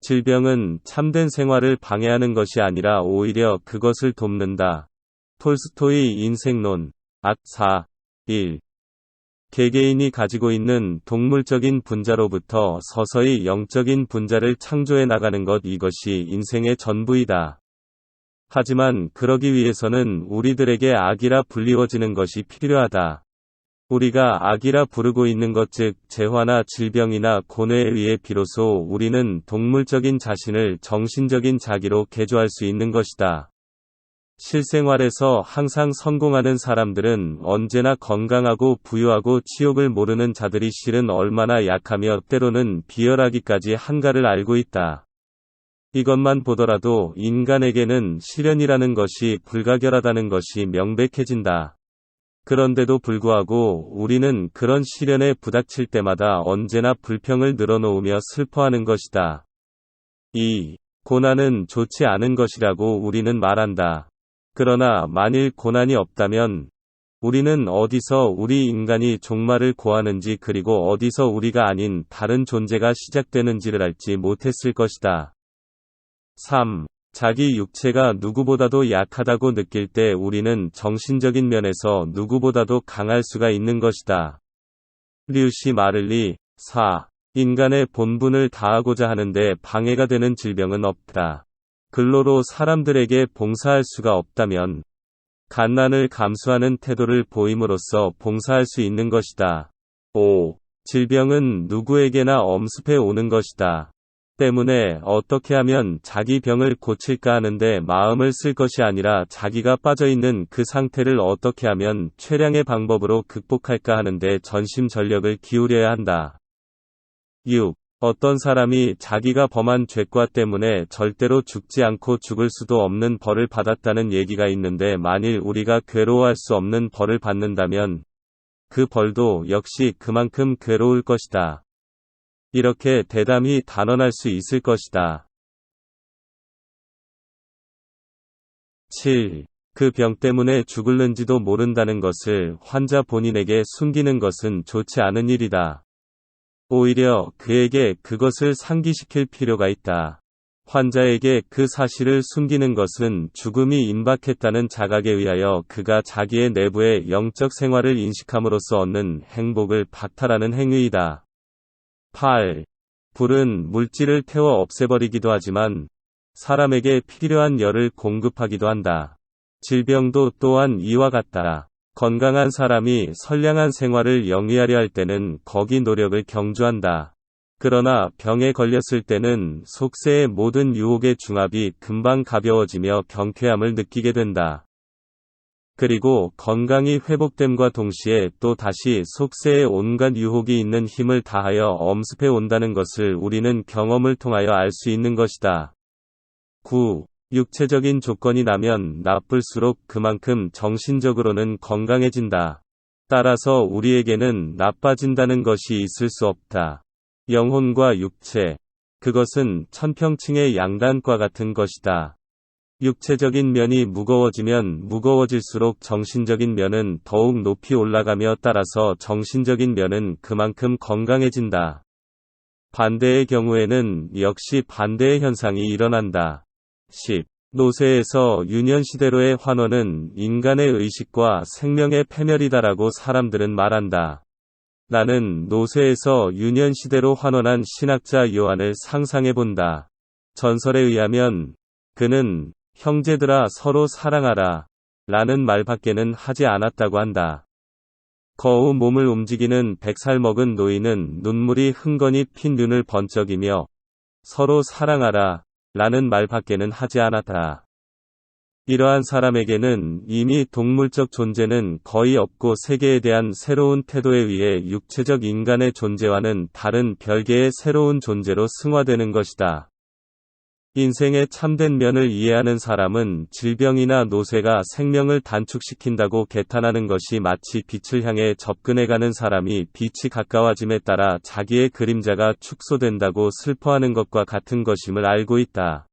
질병은 참된 생활을 방해하는 것이 아니라 오히려 그것을 돕는다. 톨스토이 인생론. 악 4. 1. 개개인이 가지고 있는 동물적인 분자로부터 서서히 영적인 분자를 창조해 나가는 것, 이것이 인생의 전부이다. 하지만 그러기 위해서는 우리들에게 악이라 불리워지는 것이 필요하다. 우리가 악이라 부르고 있는 것, 즉 재화나 질병이나 고뇌에 의해 비로소 우리는 동물적인 자신을 정신적인 자기로 개조할 수 있는 것이다. 실생활에서 항상 성공하는 사람들은 언제나 건강하고 부유하고 치욕을 모르는 자들이 실은 얼마나 약하며 때로는 비열하기까지 한가를 알고 있다. 이것만 보더라도 인간에게는 시련이라는 것이 불가결하다는 것이 명백해진다. 그런데도 불구하고 우리는 그런 시련에 부닥칠 때마다 언제나 불평을 늘어놓으며 슬퍼하는 것이다. 이 고난은 좋지 않은 것이라고 우리는 말한다. 그러나 만일 고난이 없다면 우리는 어디서 우리 인간이 종말을 고하는지, 그리고 어디서 우리가 아닌 다른 존재가 시작되는지를 알지 못했을 것이다. 3. 자기 육체가 누구보다도 약하다고 느낄 때 우리는 정신적인 면에서 누구보다도 강할 수가 있는 것이다. 류시 마를리. 4. 인간의 본분을 다하고자 하는데 방해가 되는 질병은 없다. 근로로 사람들에게 봉사할 수가 없다면 갓난을 감수하는 태도를 보임으로써 봉사할 수 있는 것이다. 5. 질병은 누구에게나 엄습해 오는 것이다. 때문에 어떻게 하면 자기 병을 고칠까 하는데 마음을 쓸 것이 아니라 자기가 빠져있는 그 상태를 어떻게 하면 최량의 방법으로 극복할까 하는데 전심전력을 기울여야 한다. 6. 어떤 사람이 자기가 범한 죄과 때문에 절대로 죽지 않고 죽을 수도 없는 벌을 받았다는 얘기가 있는데, 만일 우리가 괴로워할 수 없는 벌을 받는다면 그 벌도 역시 그만큼 괴로울 것이다. 이렇게 대담히 단언할 수 있을 것이다. 7. 그 병 때문에 죽을는지도 모른다는 것을 환자 본인에게 숨기는 것은 좋지 않은 일이다. 오히려 그에게 그것을 상기시킬 필요가 있다. 환자에게 그 사실을 숨기는 것은 죽음이 임박했다는 자각에 의하여 그가 자기의 내부의 영적 생활을 인식함으로써 얻는 행복을 박탈하는 행위이다. 8. 불은 물질을 태워 없애버리기도 하지만 사람에게 필요한 열을 공급하기도 한다. 질병도 또한 이와 같다. 건강한 사람이 선량한 생활을 영위하려 할 때는 거기 노력을 경주한다. 그러나 병에 걸렸을 때는 속세의 모든 유혹의 중압이 금방 가벼워지며 경쾌함을 느끼게 된다. 그리고 건강이 회복됨과 동시에 또 다시 속세의 온갖 유혹이 있는 힘을 다하여 엄습해 온다는 것을 우리는 경험을 통하여 알 수 있는 것이다. 9. 육체적인 조건이 나면 나쁠수록 그만큼 정신적으로는 건강해진다. 따라서 우리에게는 나빠진다는 것이 있을 수 없다. 영혼과 육체, 그것은 천평층의 양단과 같은 것이다. 육체적인 면이 무거워지면 무거워질수록 정신적인 면은 더욱 높이 올라가며 따라서 정신적인 면은 그만큼 건강해진다. 반대의 경우에는 역시 반대의 현상이 일어난다. 10. 노쇠에서 유년시대로의 환원은 인간의 의식과 생명의 패멸이다라고 사람들은 말한다. 나는 노쇠에서 유년시대로 환원한 신학자 요한을 상상해본다. 전설에 의하면 그는 형제들아 서로 사랑하라 라는 말밖에는 하지 않았다고 한다. 거우 몸을 움직이는 100살 먹은 노인은 눈물이 흥건히 핀 눈을 번쩍이며 서로 사랑하라 라는 말밖에는 하지 않았다. 이러한 사람에게는 이미 동물적 존재는 거의 없고 세계에 대한 새로운 태도에 의해 육체적 인간의 존재와는 다른 별개의 새로운 존재로 승화되는 것이다. 인생의 참된 면을 이해하는 사람은 질병이나 노쇠가 생명을 단축시킨다고 개탄하는 것이 마치 빛을 향해 접근해가는 사람이 빛이 가까워짐에 따라 자기의 그림자가 축소된다고 슬퍼하는 것과 같은 것임을 알고 있다.